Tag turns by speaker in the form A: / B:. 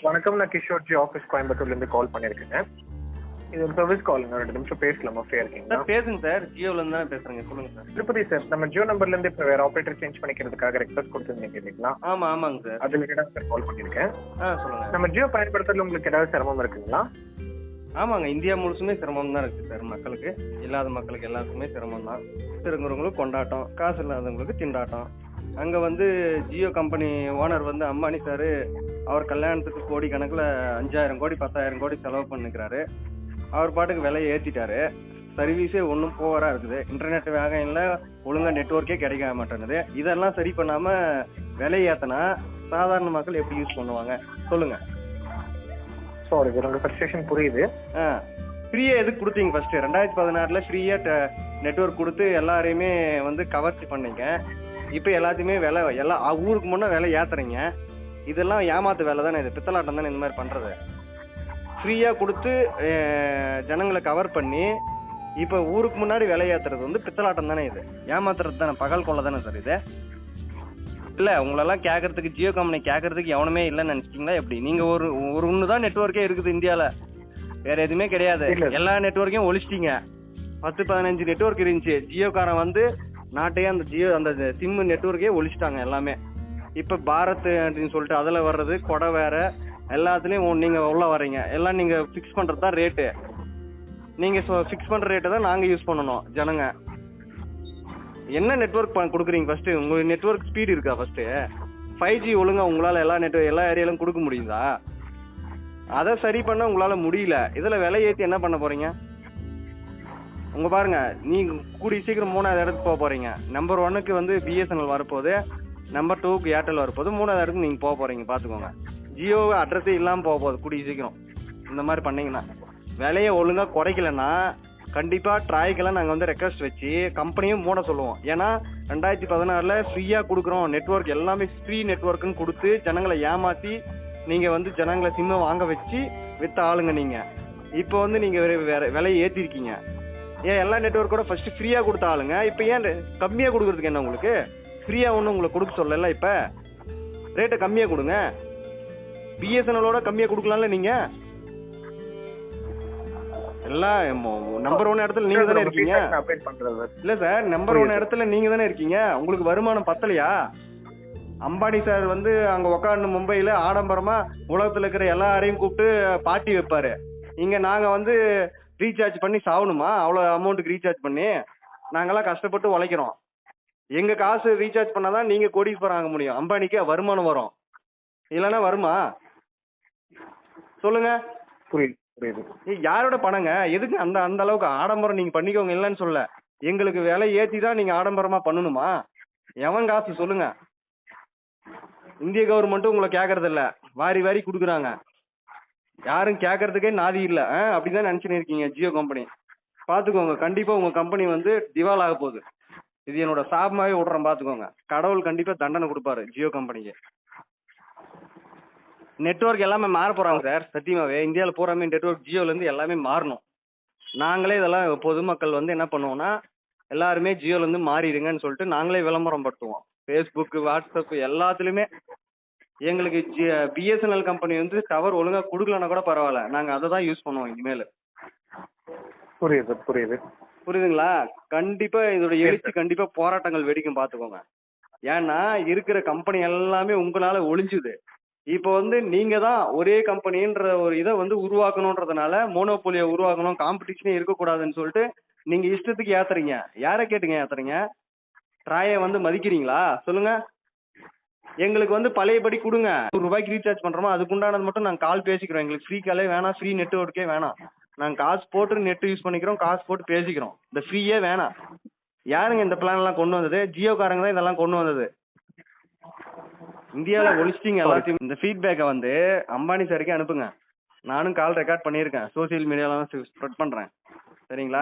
A: வணக்கம். நான் கிஷோர்ஜி ஆஃபீஸ் கோயம்புத்தூர்லேருந்து கால் பண்ணியிருக்கேங்க. இது ஒரு சர்வீஸ் காலுங்க. 2 நிமிஷம் பேசலாமா? ஃப்ரீயா இருக்கீங்களா?
B: சார் பேசுங்க சார். ஜியோலேருந்து தானே பேசுகிறேங்க. சொல்லுங்கள் சார்.
A: திருப்பதி சார், நம்ம ஜியோ நம்பர்லேருந்து இப்போ வேறு ஆப்ரேட்டர் சேஞ்ச் பண்ணிக்கிறதுக்காக ரெக்வஸ்ட் கொடுத்துருந்தீங்க இல்லைங்களா?
B: ஆமாங்க சார்.
A: அது ரிலேட்டடாக சார் கால் பண்ணியிருக்கேன்.
B: சொல்லுங்கள்.
A: நம்ம ஜியோ பயன்படுத்துறதுல உங்களுக்கு ஏதாவது சிரமம் இருக்குங்களா?
B: ஆமாங்க, இந்தியா முழுசுமே சிரமம் தான் இருக்குது சார். மக்களுக்கு, இல்லாத மக்களுக்கு எல்லாத்துக்குமே சிரமம் தான். இருக்கிறவங்களுக்கு கொண்டாட்டம், காசு இல்லாதவங்களுக்கு திண்டாட்டம். அங்கே வந்து ஜியோ கம்பெனி ஓனர் வந்து அம்பானி சார், அவர் கல்யாணத்துக்கு கோடி கணக்கில் 5000 கோடி 10,000 கோடி செலவு பண்ணிக்கிறாரு. அவர் பாட்டுக்கு விலையை ஏற்றிட்டாரு. சர்வீஸே ஒன்றும் போவராக இருக்குது. இன்டர்நெட் வேகம் இல்லை, ஒழுங்காக நெட்ஒர்க்கே கிடைக்க மாட்டேங்குது. இதெல்லாம் சரி பண்ணாமல் விலையை ஏற்றினா சாதாரண மக்கள் எப்படி யூஸ் பண்ணுவாங்க சொல்லுங்கள்.
A: சாரி சார், உங்கள் ஃப்ரஸ்ட்ரேஷன் புரியுது.
B: ஃப்ரீயாக எதுக்கு கொடுத்தீங்க ஃபர்ஸ்ட்? 2016 ஃப்ரீயாக நெட்ஒர்க் கொடுத்து எல்லாரையுமே வந்து கவர்ச்சி பண்ணீங்க. இப்போ எல்லாத்தையுமே விலை எல்லாம் ஊருக்கு முன்னே விலை ஏற்றுறீங்க. இதெல்லாம் ஏமாத்து வேலை தானே, இது பித்தலாட்டம் தானே இந்த மாதிரி பண்ணுறது. ஃப்ரீயாக கொடுத்து ஜனங்களை கவர் பண்ணி இப்போ ஊருக்கு முன்னாடி விலை ஏற்றுறது வந்து பித்தலாட்டம் தானே, இது ஏமாத்துறது தானே, பகல் கொள்ள தானே சார் இது. இல்லை, உங்களெல்லாம் கேட்கறதுக்கு ஜியோ கம்பெனி கேட்கறதுக்கு எவனுமே இல்லைன்னு நினச்சிட்டிங்களா எப்படி? நீங்கள் ஒரு ஒன்று தான் நெட்ஒர்க்கே இருக்குது இந்தியாவில், வேற எதுவுமே கிடையாது. எல்லா நெட்ஒர்க்கையும் ஒழிச்சிட்டீங்க. 10-15 நெட்ஒர்க் இருந்துச்சு. ஜியோக்காரன் வந்து நாட்டையே அந்த ஜியோ அந்த சிம் நெட்ஒர்க்கே ஒழிச்சிட்டாங்க எல்லாமே. இப்போ பாரத் அப்படின்னு சொல்லிட்டு அதில் வர்றது கொடை வேற, எல்லாத்துலேயும் நீங்கள் உள்ள வர்றீங்க. எல்லாம் நீங்கள் ஃபிக்ஸ் பண்ணுறது தான் ரேட்டு. நீங்கள் ஃபிக்ஸ் பண்ணுற ரேட்டை தான் நாங்கள் யூஸ் பண்ணணும் ஜனங்க. என்ன நெட்ஒர்க் கொடுக்குறீங்க ஃபர்ஸ்ட்டு? உங்கள் நெட்ஒர்க் ஸ்பீடு இருக்கா ஃபர்ஸ்ட்டு? 5G ஒழுங்கா உங்களால் எல்லா ஏரியாலும் கொடுக்க முடியுதா? அதை சரி பண்ண உங்களால் முடியல. இதில் விலை ஏற்றி என்ன பண்ண போகிறீங்க? உங்க பாருங்க, நீங்க கூடிய சீக்கிரம் 3வது இடத்துக்கு போக போறீங்க. நம்பர் 1க்கு வந்து பிஎஸ்என்எல் வரப்போகுது, நம்பர் 2க்கு ஏர்டெல் வரப்போகுது, 3வது இடத்துக்கு நீங்க போக போறீங்க. பாத்துக்கோங்க, ஜியோ அட்ரஸே இல்லாமல் போக போகுது கூடிய சீக்கிரம். இந்த மாதிரி பண்ணீங்கன்னா, விலையை ஒழுங்கா குறைக்கலன்னா கண்டிப்பா ட்ராய்க்கெல்லாம் நாங்கள் வந்து ரெக்வஸ்ட் வச்சு கம்பெனியும் மூட சொல்லுவோம். ஏன்னா 2016 ஃப்ரீயாக கொடுக்குறோம் நெட்ஒர்க், எல்லாமே ஃப்ரீ நெட்ஒர்க்குன்னு கொடுத்து ஜனங்களை ஏமாற்றி நீங்கள் வந்து ஜனங்களை சிம்மை வாங்க வச்சு வித்த ஆளுங்க நீங்கள். இப்போ வந்து நீங்கள் வேற விலையை ஏற்றிருக்கீங்க. ஏன் எல்லா நெட்ஒர்க்கோட ஃபர்ஸ்ட் ஃப்ரீயாக கொடுத்த ஆளுங்க, இப்போ ஏன் கம்மியாக கொடுக்குறதுக்கு என்ன? உங்களுக்கு ஃப்ரீயாக ஒன்றும் உங்களுக்கு கொடுக்க சொல்லல. இப்போ ரேட்டை கம்மியாக கொடுங்க. பிஎஸ்என்எலோட கம்மியாக கொடுக்கலாம்ல நீங்கள். எல்லாம் நம்பர் 1 இடத்துல நீங்க தானே இருக்கீங்க. இல்ல சார், நம்பர் 1 இடத்துல நீங்க தானே இருக்கீங்க. உங்களுக்கு வருமானம் பத்தலையா? அம்பானி சார் வந்து அங்க உக்காந்து மும்பையில ஆடம்பரமா உலகத்துல இருக்கிற எல்லாரையும் கூப்பிட்டு பார்ட்டி வைப்பாரு. இங்க நாங்க வந்து ரீசார்ஜ் பண்ணி சாவணுமா? அவ்வளவு அமௌண்ட்டுக்கு ரீசார்ஜ் பண்ணி நாங்கெல்லாம் கஷ்டப்பட்டு உழைக்கிறோம். எங்க காசு ரீசார்ஜ் பண்ணாதான் நீங்க கோடீஸ்வரன் ஆக முடியும். அம்பானிக்கு வருமானம் வரும், இல்லைன்னா வருமா? சொல்லுங்க.
A: புரியுது.
B: யாரோட பணங்க? எதுக்கு அந்த அளவுக்கு ஆடம்பரம் நீங்க பண்ணிக்கோங்க, இல்லைன்னு சொல்ல. எங்களுக்கு விலை ஏற்றி தான் நீங்க ஆடம்பரமா பண்ணணுமா? எவன் காசு சொல்லுங்க? இந்திய கவர்மெண்ட்டும் உங்களை கேட்கறது இல்ல, வாரி வாரி கொடுக்குறாங்க. யாரும் கேட்கறதுக்கே நாதி இல்ல. அப்படிதான் நினைச்சுன்னு இருக்கீங்க ஜியோ கம்பெனி. பாத்துக்கோங்க, கண்டிப்பா உங்க கம்பெனி வந்து திவால் ஆக போகுது. இது என்னோட சாபமாவே விடுறேன், பாத்துக்கோங்க. கடவுள் கண்டிப்பா தண்டனை கொடுப்பாரு ஜியோ கம்பெனிக்கு. நெட்ஒர்க் எல்லாமே மாற போறாங்க சார். சத்தியமாவே இந்தியாவில் பூராமே நெட்ஒர்க் ஜியோலேருந்து எல்லாமே மாறணும். நாங்களே இதெல்லாம் பொதுமக்கள் வந்து என்ன பண்ணுவோம்னா, எல்லாருமே ஜியோலேருந்து மாறிடுங்கன்னு சொல்லிட்டு நாங்களே விளம்பரம் படுத்துவோம். ஃபேஸ்புக், வாட்ஸ்அப் எல்லாத்துலேயுமே. எங்களுக்கு பிஎஸ்என்எல் கம்பெனி வந்து டவர் ஒழுங்காக கொடுக்கலன்னா கூட பரவாயில்ல, நாங்கள் அதை தான் யூஸ் பண்ணுவோம் இனிமேல். புரியுதுங்களா? கண்டிப்பாக இதோட எழுச்சி கண்டிப்பாக போராட்டங்கள் வெடிக்கும், பார்த்துக்கோங்க. ஏன்னா இருக்கிற கம்பெனி எல்லாமே உங்களால் ஒழிஞ்சுது. இப்போ வந்து நீங்க தான் ஒரே கம்பெனின்ற ஒரு இதை வந்து உருவாக்கணுன்றதுனால, மோனோபோலியை உருவாக்கணும், காம்படிஷனே இருக்கக்கூடாதுன்னு சொல்லிட்டு நீங்க இஷ்டத்துக்கு ஏத்துறீங்க. யாரை கேட்டுங்க ஏத்துறீங்க? ட்ராயை வந்து மதிக்கிறீங்களா சொல்லுங்க? எங்களுக்கு வந்து பழையபடி கொடுங்க. ₹100 ரீசார்ஜ் பண்றோமோ அதுக்குண்டானது மட்டும் நாங்கள் கால் பேசிக்கிறோம். எங்களுக்கு ஃப்ரீ காலே வேணாம், ஃப்ரீ நெட்ஒர்க்கே வேணாம். நாங்கள் காசு போட்டு நெட் யூஸ் பண்ணிக்கிறோம், காசு போட்டு பேசிக்கிறோம். இந்த ஃப்ரீயே வேணாம். யாருங்க இந்த பிளான் எல்லாம் கொண்டு வந்தது? ஜியோக்காரங்க தான் இதெல்லாம் கொண்டு வந்தது. இந்தியாவில் ஒழிச்சிட்டிங்க எல்லாத்தையும். இந்த ஃபீட்பேக்கை வந்து அம்பானி சாருக்கே அனுப்புங்க. நானும் கால் ரெக்கார்ட் பண்ணியிருக்கேன், சோசியல் மீடியாலாம் ஸ்ப்ரெட் பண்ணுறேன். சரிங்களா?